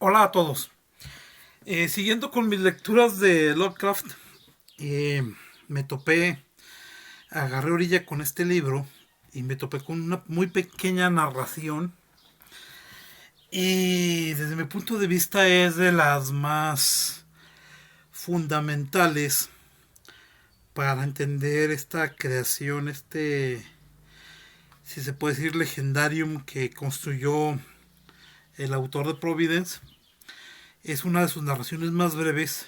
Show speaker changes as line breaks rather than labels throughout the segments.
Hola a todos. Siguiendo con mis lecturas de Lovecraft, eh, me topé, agarré orilla con este libro y me topé con una muy pequeña narración y desde mi punto de vista es de las más fundamentales para entender esta creación, si se puede decir, legendarium que construyó el autor de Providence. Es una de sus narraciones más breves,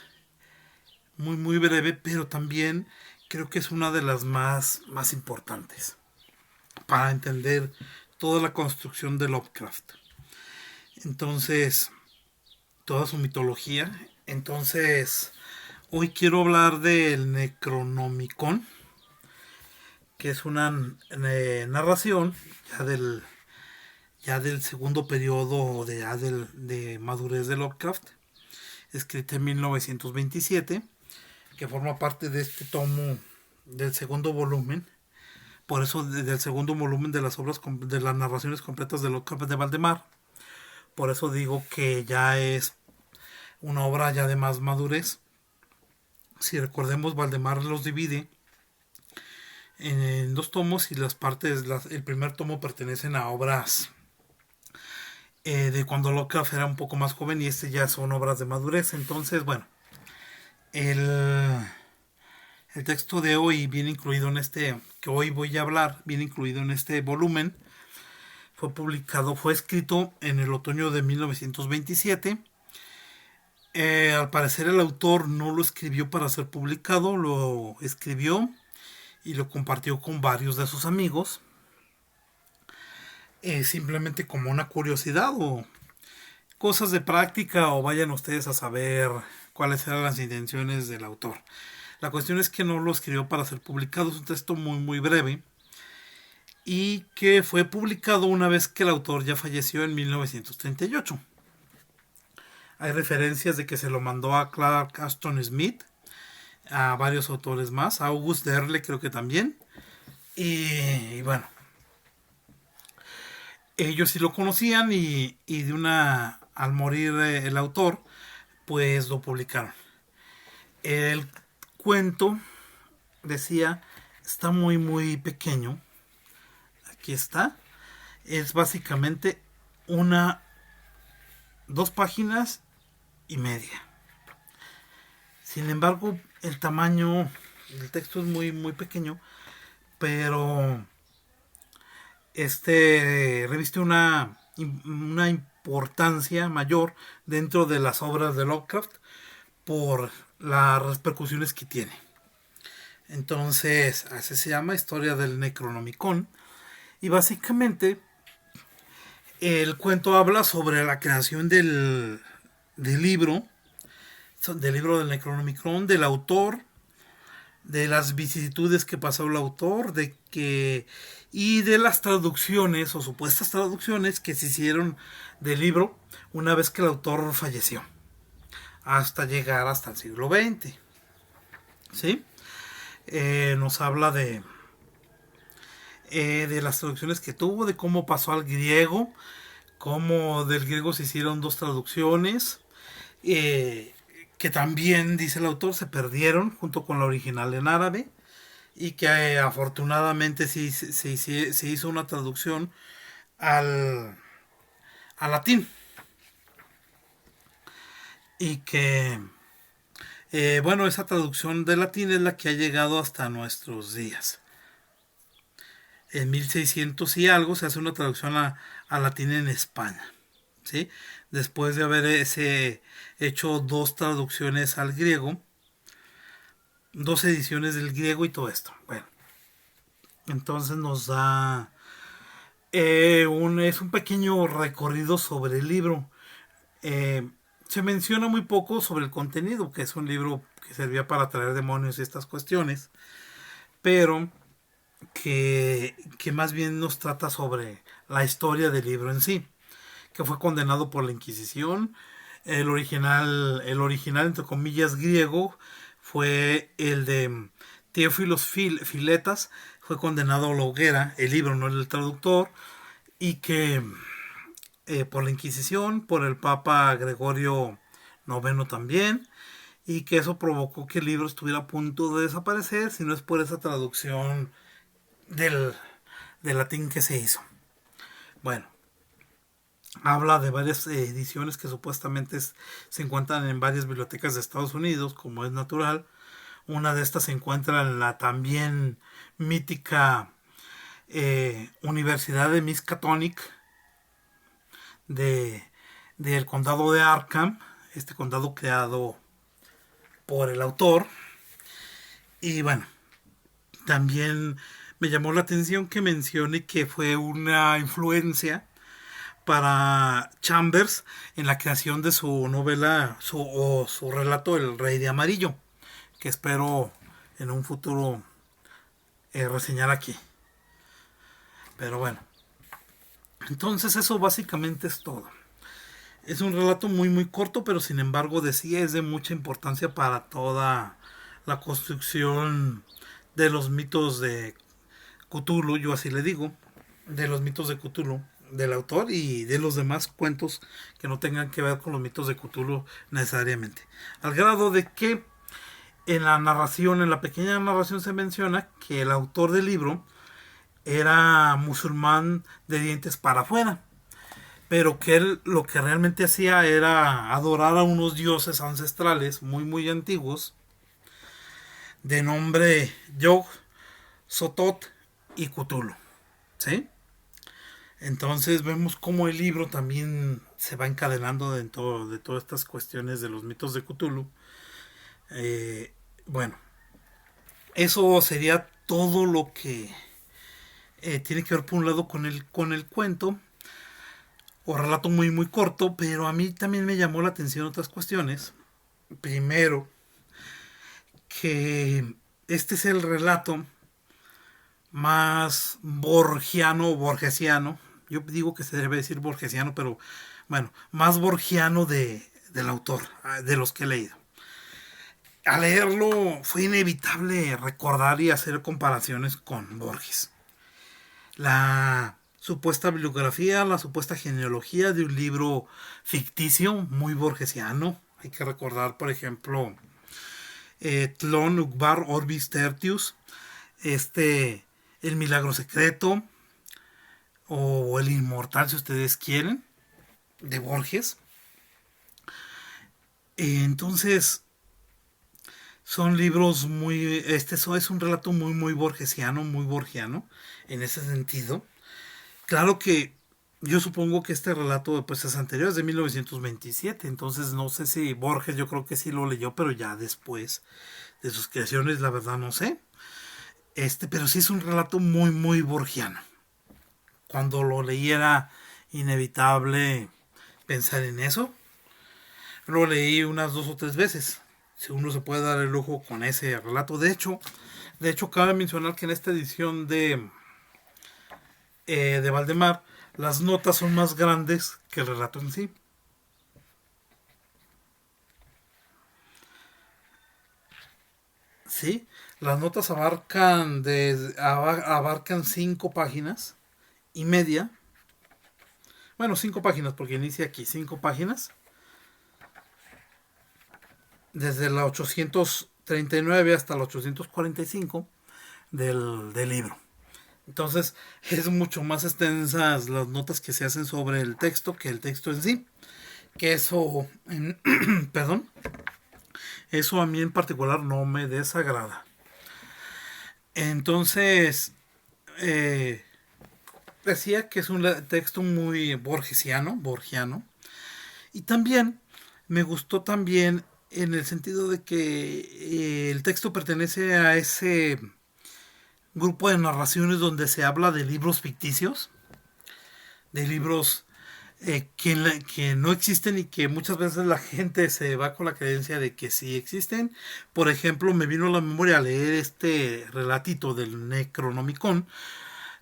muy muy breve, pero también creo que es una de las más importantes para entender toda la construcción de Lovecraft. Entonces, toda su mitología. Entonces, hoy quiero hablar del Necronomicon, que es una narración ya del segundo periodo de madurez de Lovecraft, escrita en 1927, que forma parte de este tomo del segundo volumen. Por eso del segundo volumen de las obras de las narraciones completas de Lovecraft de Valdemar. Por eso digo que ya es una obra ya de más madurez. Si recordemos, Valdemar los divide en dos tomos y las partes, el primer tomo pertenecen a obras de cuando Lovecraft era un poco más joven y este ya son obras de madurez. Entonces, bueno, el, el texto de hoy viene incluido en que hoy voy a hablar, viene incluido en este volumen. Fue escrito en el otoño de 1927. Al parecer el autor no lo escribió para ser publicado, lo escribió y lo compartió con varios de sus amigos, simplemente como una curiosidad o cosas de práctica, o vayan ustedes a saber cuáles eran las intenciones del autor. La cuestión es que no lo escribió para ser publicado, es un texto muy muy breve y que fue publicado una vez que el autor ya falleció en 1938. Hay referencias de que se lo mandó a Clark Ashton Smith, a varios autores más, a August Derle creo que también. Y bueno, ellos sí lo conocían y al morir el autor, pues lo publicaron. El cuento, decía, está muy muy pequeño. Aquí está. Es básicamente una, 2 páginas y media. Sin embargo, el tamaño del texto es muy muy pequeño, pero reviste una importancia mayor dentro de las obras de Lovecraft por las repercusiones que tiene. Entonces, así se llama, Historia del Necronomicon. Y básicamente, el cuento habla sobre la creación del libro, del libro del Necronomicon, del autor, de las vicisitudes que pasó el autor, y de las traducciones o supuestas traducciones que se hicieron del libro una vez que el autor falleció, hasta llegar hasta el siglo XX. ¿Sí? Nos habla de las traducciones que tuvo, de cómo pasó al griego, cómo del griego se hicieron dos traducciones, que también, dice el autor, se perdieron junto con la original en árabe, y que afortunadamente se hizo una traducción al, al latín, y que, bueno, esa traducción de latín es la que ha llegado hasta nuestros días. En 1600 y algo se hace una traducción a latín en España, ¿sí? Después de haber hecho dos traducciones al griego, dos ediciones del griego y todo esto. Bueno, entonces nos da es un pequeño recorrido sobre el libro. Se menciona muy poco sobre el contenido, que es un libro que servía para traer demonios y estas cuestiones, pero que más bien nos trata sobre la historia del libro en sí, que fue condenado por la Inquisición. El original entre comillas griego fue el de Teófilos Filetas, fue condenado a la hoguera, el libro, no el traductor, y que por la Inquisición, por el Papa Gregorio noveno también, y que eso provocó que el libro estuviera a punto de desaparecer, si no es por esa traducción del, del latín que se hizo. Bueno, habla de varias ediciones que supuestamente se encuentran en varias bibliotecas de Estados Unidos, como es natural. Una de estas se encuentra en la también mítica Universidad de Miskatonic de, del condado de Arkham, este condado creado por el autor. Y bueno, también me llamó la atención que mencione que fue una influencia para Chambers en la creación de su novela o su relato El Rey de Amarillo, que espero en un futuro reseñar aquí. Pero bueno, entonces eso básicamente es todo. Es un relato muy corto, pero sin embargo decía es de mucha importancia para toda la construcción de los mitos de Cthulhu, yo así le digo, de los mitos de Cthulhu, del autor y de los demás cuentos que no tengan que ver con los mitos de Cthulhu necesariamente. Al grado de que en la narración, en la pequeña narración se menciona que el autor del libro era musulmán de dientes para afuera, pero que él lo que realmente hacía era adorar a unos dioses ancestrales muy antiguos de nombre Yog, Sotot y Cthulhu, ¿sí? Entonces vemos cómo el libro también se va encadenando dentro de todas estas cuestiones de los mitos de Cthulhu. Bueno, eso sería todo lo que tiene que ver por un lado con el cuento o relato muy corto, pero a mí también me llamó la atención otras cuestiones. Primero, que este es el relato más borgiano o borgesiano. Yo digo que se debe decir borgesiano, pero bueno, más borgiano del autor, de los que he leído. Al leerlo fue inevitable recordar y hacer comparaciones con Borges. La supuesta bibliografía, la supuesta genealogía de un libro ficticio muy borgesiano. Hay que recordar, por ejemplo, Tlon Uqbar Orbis Tertius, El Milagro Secreto, o El Inmortal, si ustedes quieren, de Borges. Entonces, son libros eso es un relato muy borgesiano, muy borgiano, en ese sentido. Claro que yo supongo que este relato pues es anterior, es de 1927, entonces no sé si Borges, yo creo que sí lo leyó, pero ya después de sus creaciones, la verdad no sé. Pero sí es un relato muy borgiano. Cuando lo leí era inevitable pensar en eso. Lo leí unas 2 o 3 veces. Si uno se puede dar el lujo con ese relato. De hecho cabe mencionar que en esta edición de Valdemar, las notas son más grandes que el relato en sí. Sí, las notas abarcan 5 páginas y media. Bueno, 5 páginas porque inicia aquí, 5 páginas. Desde la 839 hasta la 845 del libro. Entonces es mucho más extensas las notas que se hacen sobre el texto que el texto en sí. Que eso, perdón, eso a mí en particular no me desagrada. Entonces, eh, decía que es un texto muy borgiano. Y también me gustó también en el sentido de que el texto pertenece a ese grupo de narraciones donde se habla de libros ficticios, de libros que no existen y que muchas veces la gente se va con la creencia de que sí existen. Por ejemplo, me vino a la memoria leer este relatito del Necronomicon,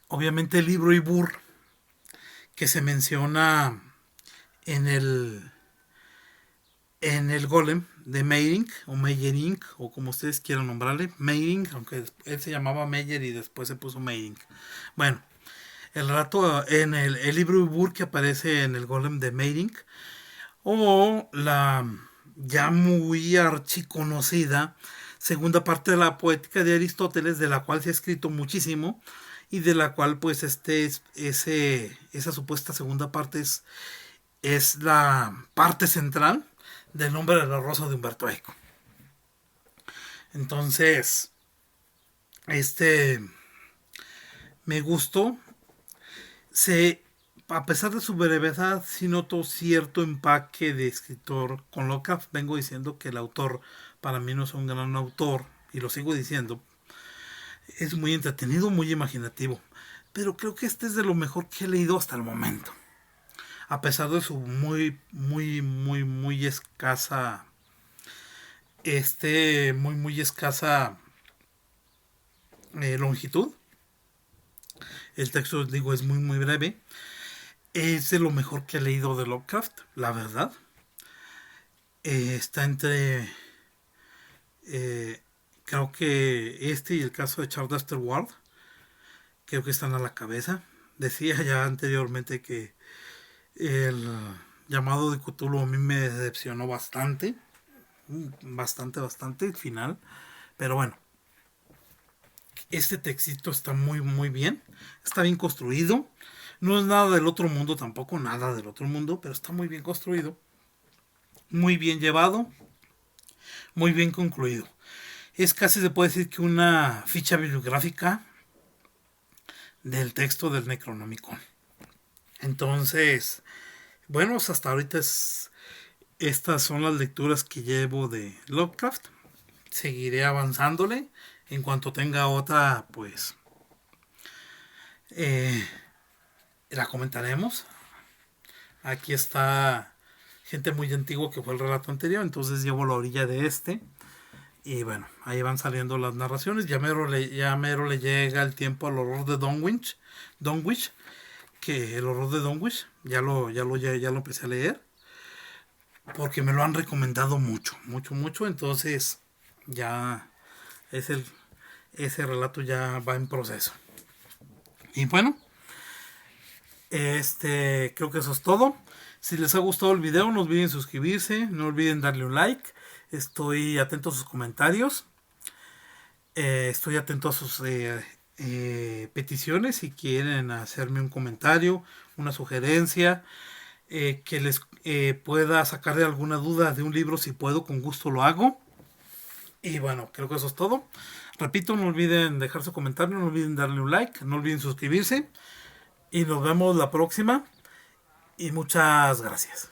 obviamente el libro Ibur, que se menciona en el Golem de Meyrink o Meyerink o como ustedes quieran nombrarle, Meyrink, aunque él se llamaba Meyer y después se puso Meyrink. Bueno, el relato en el libro Ibur que aparece en el Golem de Meirink, o la ya muy archiconocida segunda parte de la poética de Aristóteles, de la cual se ha escrito muchísimo y de la cual pues esa supuesta segunda parte es la parte central del nombre de la rosa de Humberto Eco. Entonces, este me gustó. Se, a pesar de su brevedad, sí noto cierto empaque de escritor con Lovecraft. Vengo diciendo que el autor para mí no es un gran autor, y lo sigo diciendo. Es muy entretenido, muy imaginativo. Pero creo que este es de lo mejor que he leído hasta el momento. A pesar de su muy escasa, muy escasa longitud. El texto, digo, es muy breve. Es de lo mejor que he leído de Lovecraft, la verdad. Está entre, creo que este y el caso de Charles Dexter Ward, creo que están a la cabeza. Decía ya anteriormente que el llamado de Cthulhu a mí me decepcionó bastante, bastante el final, pero bueno, este textito está muy bien, está bien construido, no es nada del otro mundo tampoco, nada del otro mundo, pero está muy bien construido, muy bien llevado, muy bien concluido. Es casi se puede decir que una ficha bibliográfica del texto del Necronomicon. Entonces, bueno, hasta ahorita estas son las lecturas que llevo de Lovecraft. Seguiré avanzándole. En cuanto tenga otra, pues eh, la comentaremos. Aquí está gente muy antigua que fue el relato anterior, entonces llevo la orilla de este. Y bueno, ahí van saliendo las narraciones. Ya mero le llega el tiempo al horror de Dunwich, que el horror de Dunwich ya lo empecé a leer porque me lo han recomendado mucho. Entonces ya es ese relato ya va en proceso. Y bueno, creo que eso es todo. Si les ha gustado el video, no olviden suscribirse, no olviden darle un like. Estoy atento a sus comentarios. Estoy atento a sus peticiones. Si quieren hacerme un comentario, una sugerencia, que les pueda sacar de alguna duda de un libro, si puedo, con gusto lo hago. Y bueno, creo que eso es todo. Repito, no olviden dejar su comentario, no olviden darle un like, no olviden suscribirse. Y nos vemos la próxima. Y muchas gracias.